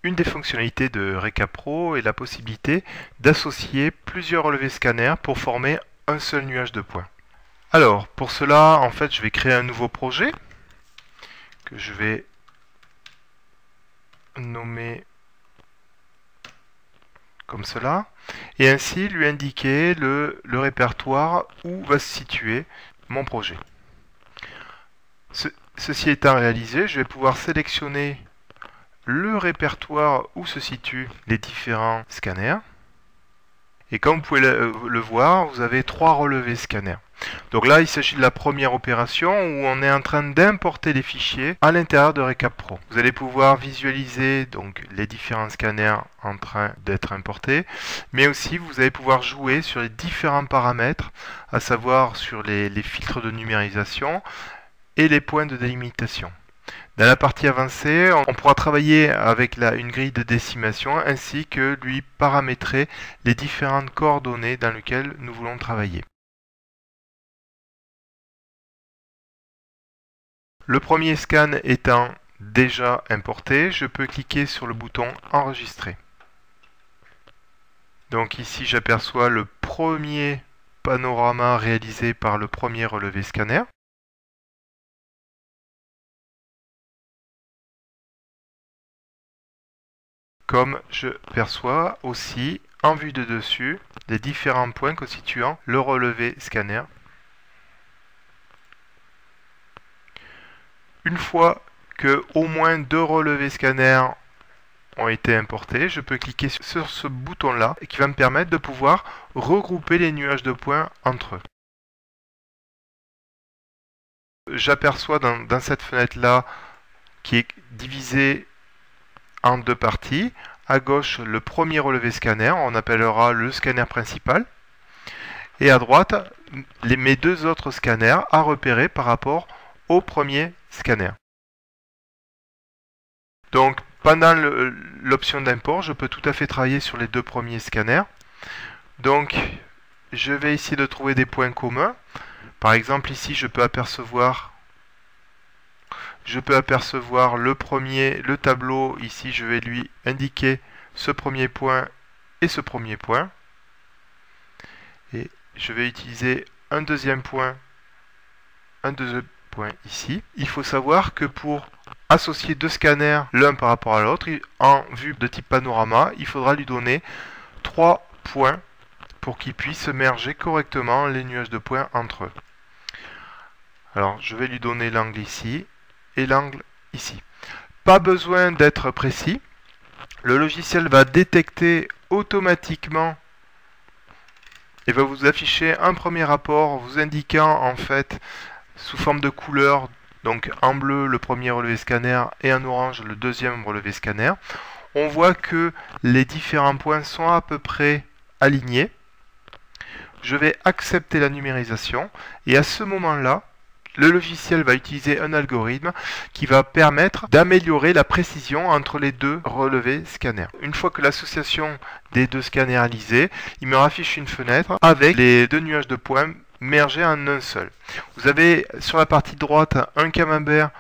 Une des fonctionnalités de RecapPro est la possibilité d'associer plusieurs relevés scanners pour former un seul nuage de points. Alors, pour cela, en fait, je vais créer un nouveau projet que je vais nommer comme cela, et ainsi lui indiquer le répertoire où va se situer mon projet. Ceci étant réalisé, je vais pouvoir sélectionner le répertoire où se situent les différents scanners. Et comme vous pouvez le voir, vous avez 3 relevés scanners. Donc là, il s'agit de la première opération où on est en train d'importer les fichiers à l'intérieur de RecapPro. Vous allez pouvoir visualiser donc les différents scanners en train d'être importés, mais aussi vous allez pouvoir jouer sur les différents paramètres, à savoir sur les filtres de numérisation et les points de délimitation. Dans la partie avancée, on pourra travailler avec une grille de décimation ainsi que lui paramétrer les différentes coordonnées dans lesquelles nous voulons travailler. Le premier scan étant déjà importé, je peux cliquer sur le bouton Enregistrer. Donc ici, j'aperçois le premier panorama réalisé par le premier relevé scanner. Comme je perçois aussi, en vue de dessus, les différents points constituant le relevé scanner. Une fois que au moins 2 relevés scanners ont été importés, je peux cliquer sur ce bouton-là qui va me permettre de pouvoir regrouper les nuages de points entre eux. J'aperçois dans cette fenêtre-là, qui est divisée en 2 parties, à gauche le premier relevé scanner, on appellera le scanner principal, et à droite mes 2 autres scanners à repérer par rapport au premier scanner. Donc pendant l'option d'import, je peux tout à fait travailler sur les 2 premiers scanners. Donc je vais essayer de trouver des points communs. Par exemple ici je peux apercevoir le tableau. Ici je vais lui indiquer ce premier point et ce premier point. Et je vais utiliser un deuxième point ici. Il faut savoir que pour associer 2 scanners l'un par rapport à l'autre, en vue de type panorama, il faudra lui donner 3 points pour qu'il puisse merger correctement les nuages de points entre eux. Alors je vais lui donner l'angle ici et l'angle ici. Pas besoin d'être précis. Le logiciel va détecter automatiquement et va vous afficher un premier rapport vous indiquant en fait sous forme de couleur, donc en bleu le premier relevé scanner et en orange le deuxième relevé scanner. On voit que les différents points sont à peu près alignés. Je vais accepter la numérisation et à ce moment-là, le logiciel va utiliser un algorithme qui va permettre d'améliorer la précision entre les 2 relevés scanners. Une fois que l'association des 2 scanners est réalisée, il me raffiche une fenêtre avec les 2 nuages de points mergés en un seul. Vous avez sur la partie droite un camembert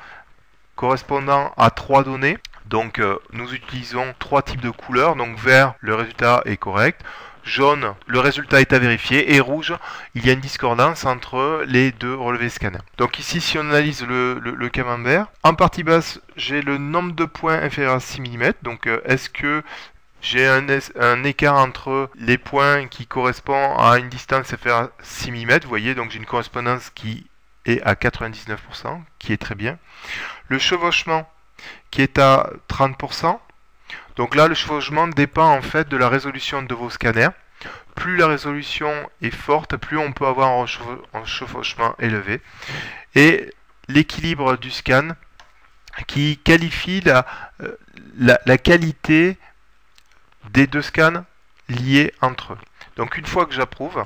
correspondant à 3 données. Donc nous utilisons 3 types de couleurs. Donc vert, le résultat est correct. Jaune, le résultat est à vérifier, et rouge, il y a une discordance entre les 2 relevés scanners. Donc ici, si on analyse le camembert, en partie basse, j'ai le nombre de points inférieur à 6 mm. Donc est-ce que j'ai un écart entre les points qui correspond à une distance inférieure à 6 mm? Vous voyez, donc j'ai une correspondance qui est à 99%, qui est très bien. Le chevauchement qui est à 30%. Donc là, le chevauchement dépend en fait de la résolution de vos scanners. Plus la résolution est forte, plus on peut avoir un chevauchement élevé. Et l'équilibre du scan qui qualifie la qualité des 2 scans liés entre eux. Donc une fois que j'approuve,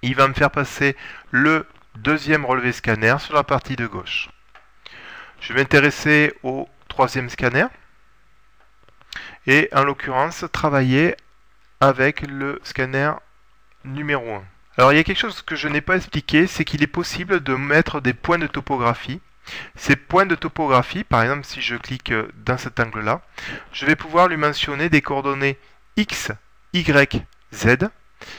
il va me faire passer le deuxième relevé scanner sur la partie de gauche. Je vais m'intéresser au 3e scanner. Et en l'occurrence, travailler avec le scanner numéro 1. Alors il y a quelque chose que je n'ai pas expliqué, c'est qu'il est possible de mettre des points de topographie. Ces points de topographie, par exemple si je clique dans cet angle-là, je vais pouvoir lui mentionner des coordonnées X, Y, Z,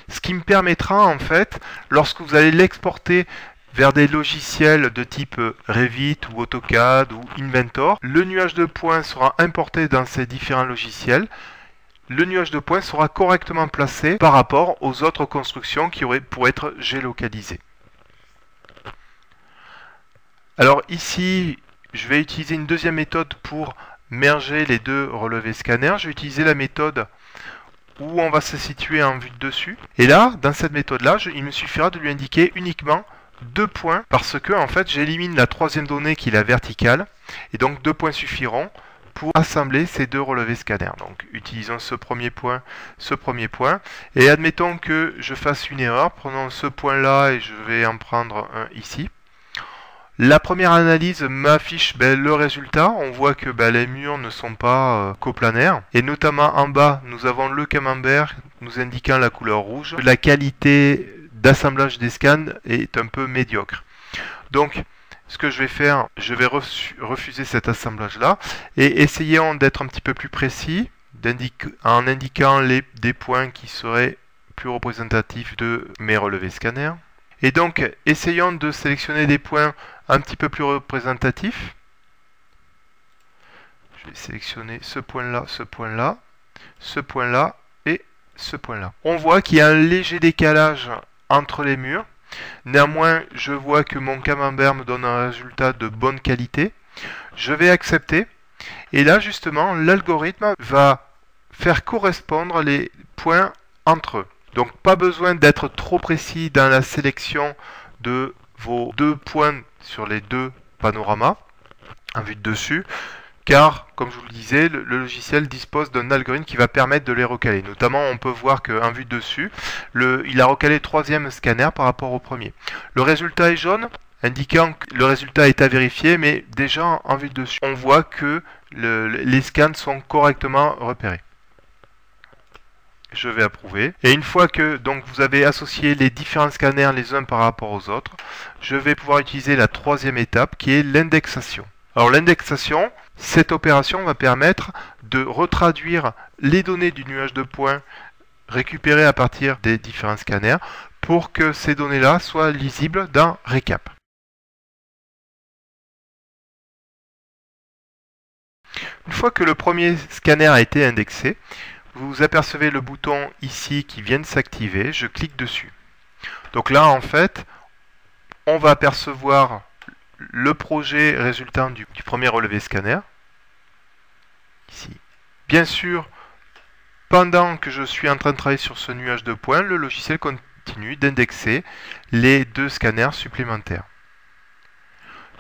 ce qui me permettra en fait, lorsque vous allez l'exporter vers des logiciels de type Revit ou AutoCAD ou Inventor, le nuage de points sera importé dans ces différents logiciels. Le nuage de points sera correctement placé par rapport aux autres constructions qui pourraient être géolocalisées. Alors ici, je vais utiliser une deuxième méthode pour merger les deux relevés scanners. Je vais utiliser la méthode où on va se situer en vue de dessus. Et là, dans cette méthode-là, il me suffira de lui indiquer uniquement 2 points parce que en fait, j'élimine la troisième donnée qui est la verticale. Et donc 2 points suffiront pour assembler ces deux relevés scanners. Donc utilisons ce premier point, et admettons que je fasse une erreur, prenons ce point là et je vais en prendre un ici. La première analyse m'affiche le résultat, on voit que les murs ne sont pas coplanaires, et notamment en bas nous avons le camembert nous indiquant la couleur rouge. La qualité d'assemblage des scans est un peu médiocre. Donc ce que je vais faire, je vais refuser cet assemblage-là et essayons d'être un petit peu plus précis en indiquant des points qui seraient plus représentatifs de mes relevés scanners. Et donc, essayons de sélectionner des points un petit peu plus représentatifs. Je vais sélectionner ce point-là, ce point-là, ce point-là et ce point-là. On voit qu'il y a un léger décalage entre les murs. Néanmoins, je vois que mon camembert me donne un résultat de bonne qualité. Je vais accepter. Et là, justement, l'algorithme va faire correspondre les points entre eux. Donc, pas besoin d'être trop précis dans la sélection de vos 2 points sur les 2 panoramas en vue de dessus. Car, comme je vous le disais, le logiciel dispose d'un algorithme qui va permettre de les recaler. Notamment, on peut voir qu'en vue de dessus, il a recalé le troisième scanner par rapport au premier. Le résultat est jaune, indiquant que le résultat est à vérifier, mais déjà en vue de dessus, on voit que les scans sont correctement repérés. Je vais approuver. Et une fois que vous avez associé les différents scanners les uns par rapport aux autres, je vais pouvoir utiliser la troisième étape qui est l'indexation. Alors l'indexation, cette opération va permettre de retraduire les données du nuage de points récupérées à partir des différents scanners pour que ces données-là soient lisibles dans Recap. Une fois que le premier scanner a été indexé, vous apercevez le bouton ici qui vient de s'activer, je clique dessus. Donc là en fait, on va apercevoir le projet résultant du premier relevé scanner. Ici. Bien sûr, pendant que je suis en train de travailler sur ce nuage de points, le logiciel continue d'indexer les 2 scanners supplémentaires.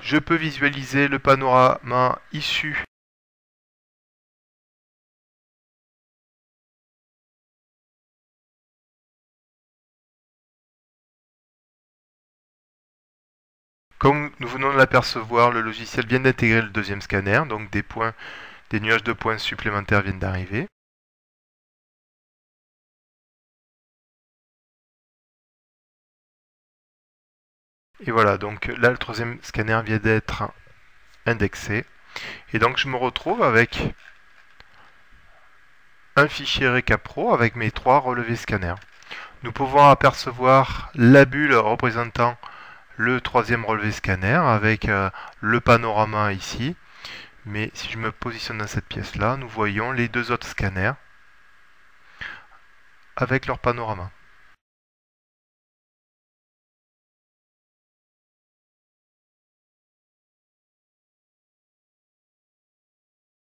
Je peux visualiser le panorama issu Comme nous venons de l'apercevoir, le logiciel vient d'intégrer le deuxième scanner, donc des nuages de points supplémentaires viennent d'arriver. Et voilà, donc là le troisième scanner vient d'être indexé. Et donc je me retrouve avec un fichier RecapPro avec mes 3 relevés scanners. Nous pouvons apercevoir la bulle représentant le troisième relevé scanner avec le panorama ici. Mais si je me positionne dans cette pièce-là, nous voyons les 2 autres scanners avec leur panorama.